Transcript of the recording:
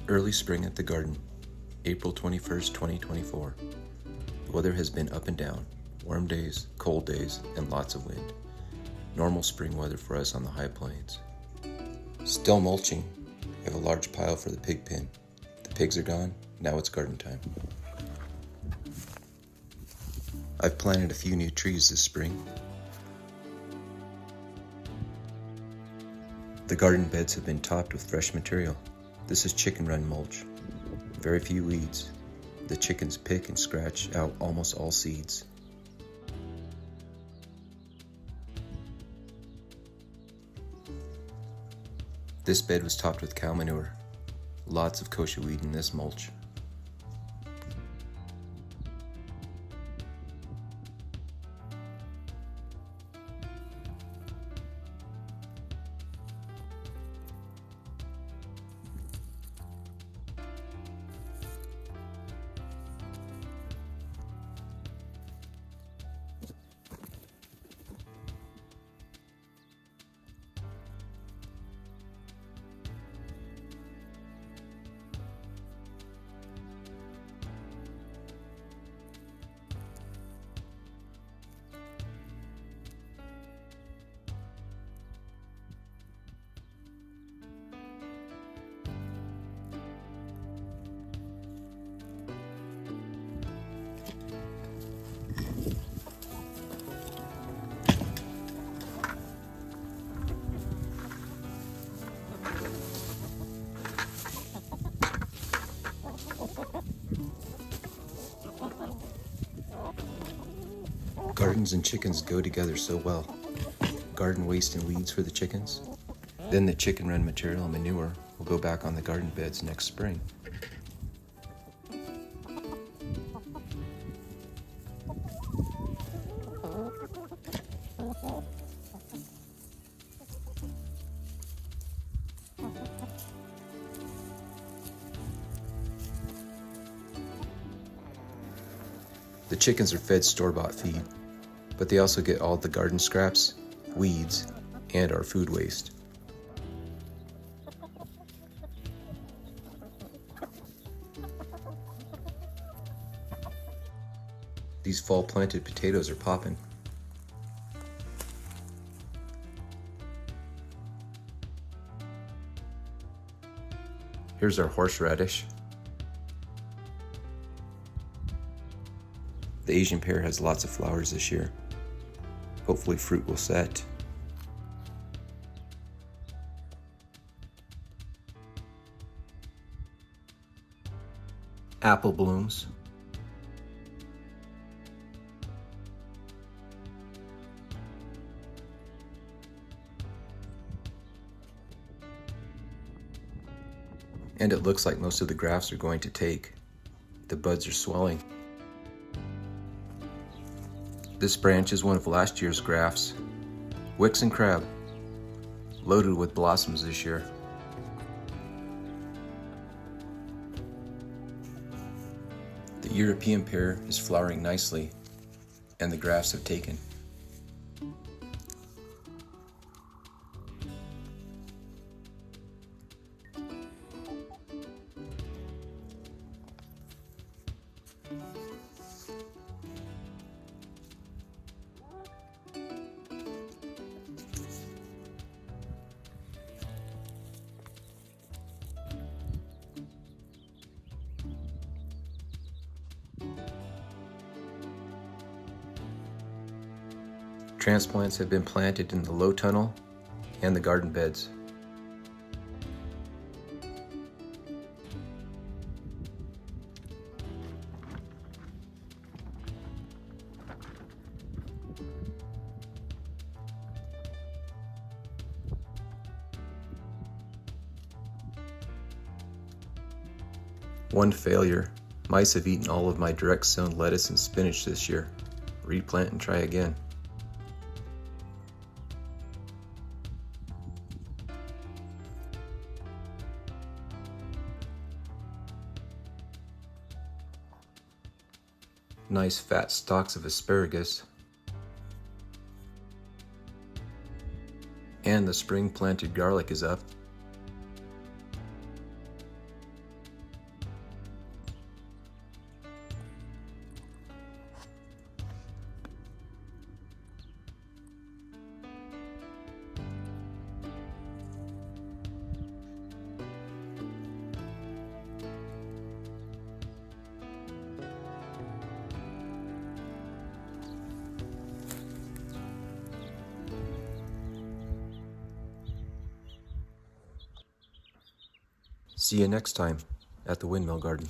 Early spring at the garden, April 21st, 2024. The weather has been up and down, warm days, cold days, and lots of wind. Normal spring weather for us on the high plains. Still mulching. We have a large pile for the pig pen. The pigs are gone, now it's garden time. I've planted a few new trees this spring. The garden beds have been topped with fresh material. This is chicken run mulch. Very few weeds. The chickens pick and scratch out almost all seeds. This bed was topped with cow manure. Lots of kochia weed in this mulch. Gardens and chickens go together so well. Garden waste and weeds for the chickens. Then the chicken run material and manure will go back on the garden beds next spring. The chickens are fed store-bought feed, but they also get all the garden scraps, weeds, and our food waste. These fall planted potatoes are popping. Here's our horseradish. The Asian pear has lots of flowers this year. Hopefully fruit will set. Apple blooms. And it looks like most of the grafts are going to take. The buds are swelling. This branch is one of last year's grafts. Wicks and crab, loaded with blossoms this year. The European pear is flowering nicely, and the grafts have taken. Transplants have been planted in the low tunnel and the garden beds. One failure. Mice have eaten all of my direct sown lettuce and spinach this year. Replant and try again. Nice fat stalks of asparagus. And the spring planted garlic is up. See you next time at the Windmill Garden.